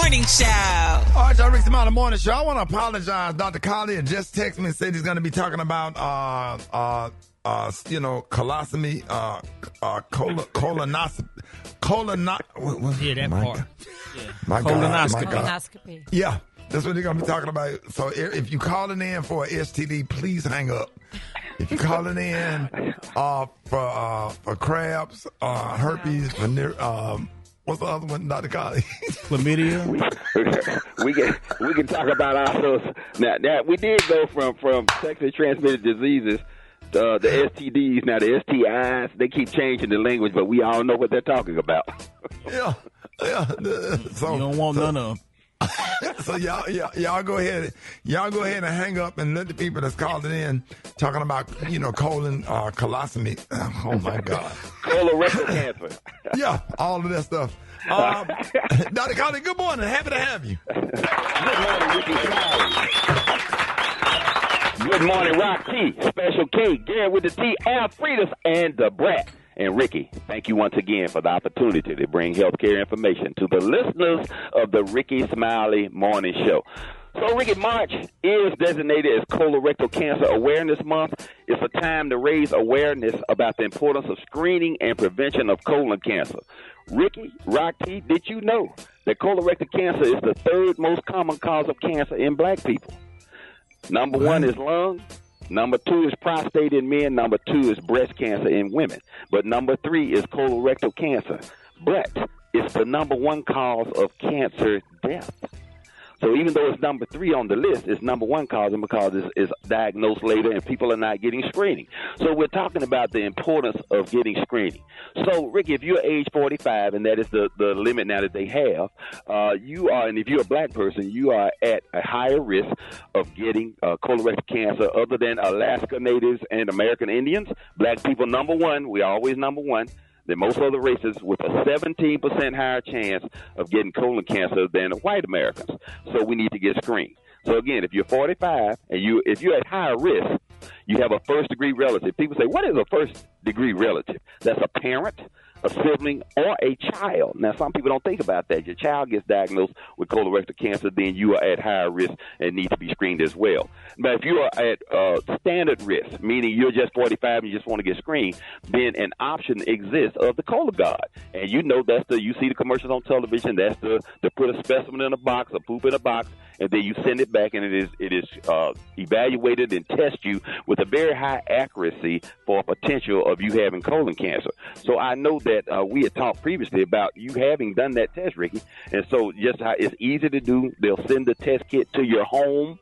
Morning Show. All right, y'all, Rickey Smiley Morning Show. I want to apologize. Dr. Collier just texted me and said he's going to be talking about, colostomy, colonoscopy. Yeah, that part. Yeah. My God. Colonoscopy. Yeah, that's what he's going to be talking about. So if you calling in for a STD, please hang up. If you're calling in for crabs, herpes, what's the other one, Dr. Collier? Chlamydia. we can talk about ourselves. Now we did go from sexually transmitted diseases to the STDs. Now the STIs, they keep changing the language, but we all know what they're talking about. Yeah. So You don't want none of them. So y'all go ahead and hang up and let the people that's calling in talking about colon colostomy. Oh my God, Colorectal cancer. Yeah, all of that stuff. Dr. Collier, good morning. Happy to have you. Good morning, Rickey Smiley. Good morning, Rock T, Special K, Gary with the T, Alfredas, and the Brat. And Rickey, thank you once again for the opportunity to bring healthcare information to the listeners of the Rickey Smiley Morning Show. So, Rickey, March is designated as Colorectal Cancer Awareness Month. It's a time to raise awareness about the importance of screening and prevention of colon cancer. Rickey, Rocky, did you know that colorectal cancer is the third most common cause of cancer in black people? Number one is lung. Number two is prostate in men. Number two is breast cancer in women. But number three is colorectal cancer. But it's the number one cause of cancer death. So even though it's number three on the list, it's number one cause because it's diagnosed later and people are not getting screening. So we're talking about the importance of getting screening. So, Rickey, if you're age 45, and that is the limit now that they have, you are, and if you're a black person, you are at a higher risk of getting colorectal cancer other than Alaska Natives and American Indians. Black people, number one. We're always number one. Than most other races, with a 17% higher chance of getting colon cancer than white Americans. So we need to get screened. So again, if you're 45 and if you're at higher risk, you have a first-degree relative. People say, what is a first-degree relative? That's a parent, a sibling, or a child. Now, some people don't think about that. Your child gets diagnosed with colorectal cancer, then you are at higher risk and need to be screened as well. But if you are at standard risk, meaning you're just 45 and you just want to get screened, then an option exists of the Cologuard. And you know you see the commercials on television, that's to put a specimen in a box, a poop in a box, and then you send it back, and it is evaluated and test you with a very high accuracy for a potential of you having colon cancer. So I know that we had talked previously about you having done that test, Rickey, and so just how it's easy to do. They'll send the test kit to your home.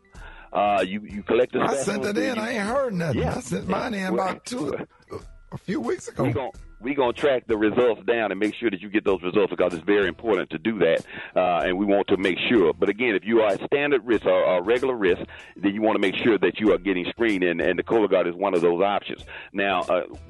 You collect the specimen. I sent it in. I ain't heard nothing. Yeah. I sent mine in about a few weeks ago. We're going to track the results down and make sure that you get those results because it's very important to do that, and we want to make sure. But again, if you are at standard risk or regular risk, then you want to make sure that you are getting screened, and the Cologuard is one of those options. Now,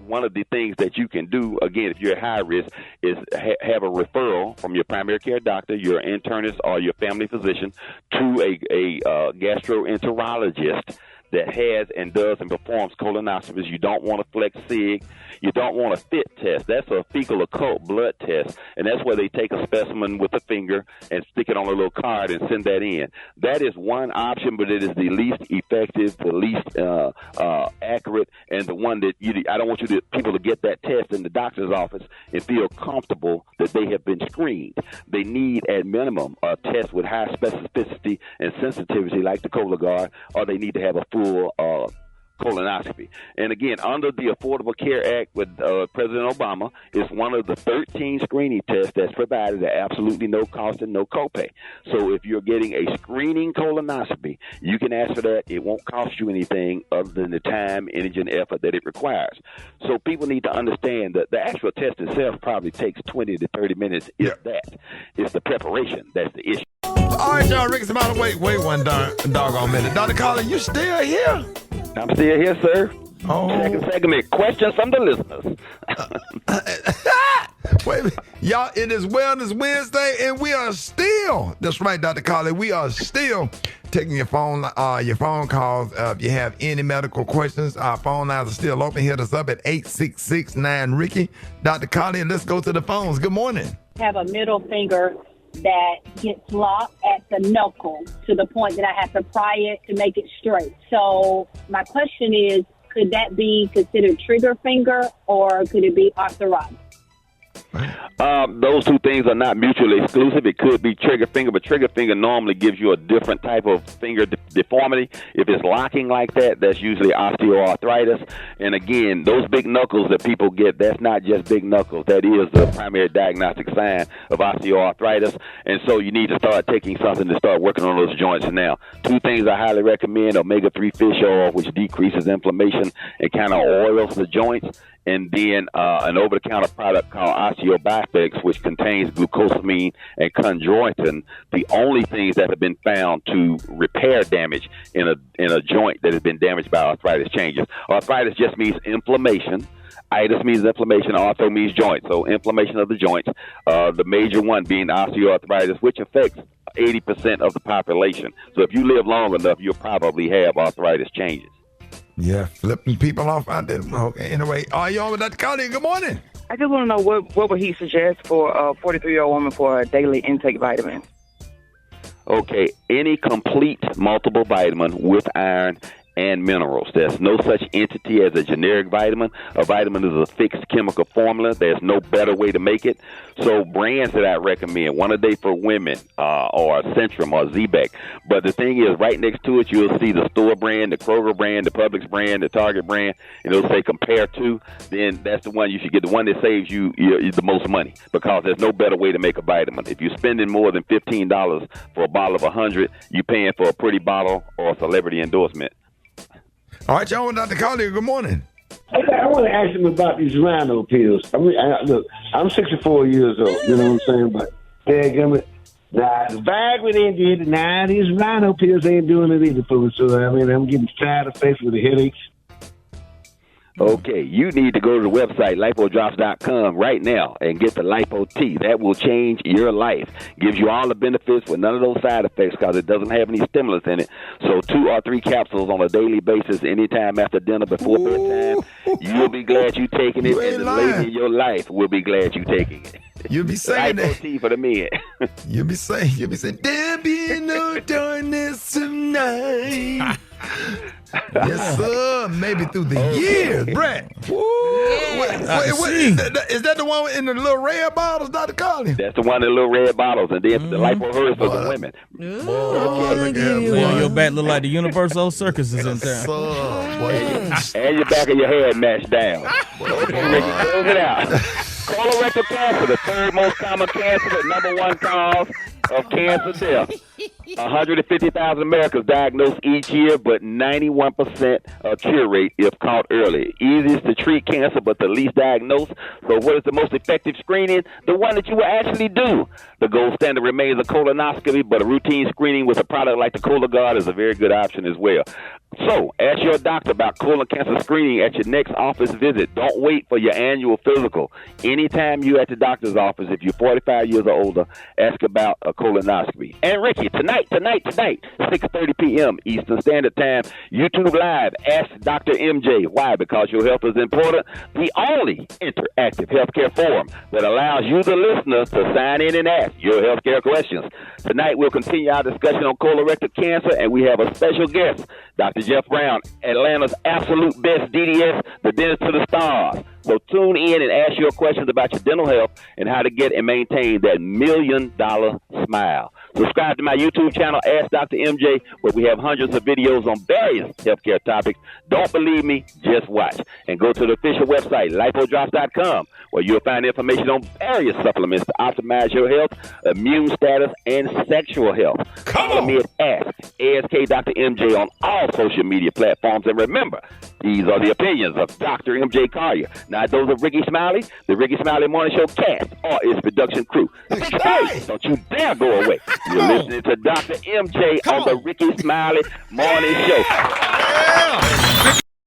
one of the things that you can do, again, if you're at high risk, is have a referral from your primary care doctor, your internist, or your family physician to a gastroenterologist that has and does and performs colonoscopies. You don't want to flex sig. You don't want a FIT test. That's a fecal occult blood test, and that's where they take a specimen with a finger and stick it on a little card and send that in. That is one option, but it is the least effective, the least accurate, and the one that I don't want people to get that test in the doctor's office and feel comfortable that they have been screened. They need, at minimum, a test with high specificity and sensitivity like the Cologuard, or they need to have a full colonoscopy. And again, under the Affordable Care Act with President Obama, it's one of the 13 screening tests that's provided at absolutely no cost and no copay. So if you're getting a screening colonoscopy, you can ask for that. It won't cost you anything other than the time, energy, and effort that it requires. So people need to understand that the actual test itself probably takes 20 to 30 minutes, if that. It's the preparation that's the issue. All right, y'all, Rickey Smiley, wait one doggone minute. Dr. Collier, you still here? I'm still here, sir. Oh. Second segment, questions from the listeners. Wait a minute. Y'all, it is Wellness Wednesday, and we are still, that's right, Dr. Collier, we are still taking your phone calls. If you have any medical questions, our phone lines are still open. Hit us up at 866-9-RICKEY. Dr. Collier, let's go to the phones. Good morning. Have a middle finger that gets locked at the knuckle to the point that I have to pry it to make it straight. So my question is, could that be considered trigger finger or could it be arthritis? Those two things are not mutually exclusive. It could be trigger finger, but trigger finger normally gives you a different type of finger deformity. If it's locking like that, that's usually osteoarthritis. And again, those big knuckles that people get, that's not just big knuckles. That is the primary diagnostic sign of osteoarthritis. And so you need to start taking something to start working on those joints now. Two things I highly recommend: omega-3 fish oil, which decreases inflammation and kind of oils the joints. And then an over-the-counter product called Osteobifex, which contains glucosamine and chondroitin, the only things that have been found to repair damage in a joint that has been damaged by arthritis changes. Arthritis just means inflammation. Itis means inflammation. Arthro means joint. So inflammation of the joints. The major one being osteoarthritis, which affects 80% of the population. So if you live long enough, you'll probably have arthritis changes. Yeah, flipping people off out there. Okay, anyway, are you on with Dr. Carly? Good morning. I just want to know what would he suggest for a 43-year-old woman for a daily intake vitamin? Okay, any complete multiple vitamin with iron and minerals. There's no such entity as a generic vitamin. A vitamin is a fixed chemical formula. There's no better way to make it. So brands that I recommend, One A Day for Women, or Centrum or Z-Bec. But the thing is, right next to it, you'll see the store brand, the Kroger brand, the Publix brand, the Target brand, and it'll say compare to. Then that's the one you should get, the one that saves you the most money, because there's no better way to make a vitamin. If you're spending more than $15 for a bottle of 100, you're paying for a pretty bottle or a celebrity endorsement. All right, y'all, Dr. Carly, good morning. I want to ask him about these rhino pills. I mean, look, I'm 64 years old, you know what I'm saying? But, dadgummit, now, the Viagra ain't did it. Now, these rhino pills ain't doing it either for me. So, I mean, I'm getting tired of face with the headaches. Okay, you need to go to the website, lipodrops.com, right now and get the Lipo T. That will change your life. Gives you all the benefits with none of those side effects because it doesn't have any stimulants in it. So 2 or 3 capsules on a daily basis, anytime after dinner, before bedtime. You'll be glad you're taking it, and the lady in your life will be glad you're taking it. You'll be saying Lipo that. T for the men. You'll be saying, there'll be no darkness tonight. Yes, sir. Maybe through the years, Brett. Is that the one in the little red bottles, Dr. Carly? That's the one in the little red bottles, and then the Lipo Hers for the women. Lay on your back, look like the Universal Circus is in town. And your back of your head matched down. Okay, Ricky, close it out. Colorectal cancer, the 3rd most common cancer, the number 1 cause of cancer death. 150,000 Americans diagnosed each year, but 91% cure rate if caught early. Easiest to treat cancer, but the least diagnosed. So what is the most effective screening? The one that you will actually do. The gold standard remains a colonoscopy, but a routine screening with a product like the Cologuard is a very good option as well. So ask your doctor about colon cancer screening at your next office visit. Don't wait for your annual physical. Anytime you're at the doctor's office, if you're 45 years or older, ask about a colonoscopy. And Ricky, tonight, 6:30 p.m. Eastern Standard Time, YouTube Live, Ask Dr. MJ. Why? Because your health is important. The only interactive healthcare forum that allows you, the listener, to sign in and ask your healthcare questions. Tonight, we'll continue our discussion on colorectal cancer, and we have a special guest, Dr. Jeff Brown, Atlanta's absolute best DDS, the dentist to the stars. So tune in and ask your questions about your dental health and how to get and maintain that $1 million smile. Subscribe to my YouTube channel, Ask Dr. MJ, where we have hundreds of videos on various healthcare topics. Don't believe me? Just watch. And go to the official website, lipodrops.com, where you'll find information on various supplements to optimize your health, immune status, and sexual health. Follow me at Ask Dr. MJ on all social media platforms. And remember, these are the opinions of Dr. MJ Collier, not those of Rickey Smiley, the Rickey Smiley Morning Show cast, or its production crew. Don't you dare go away. You're listening to Dr. MJ on the Rickey Smiley Morning Show. Yeah.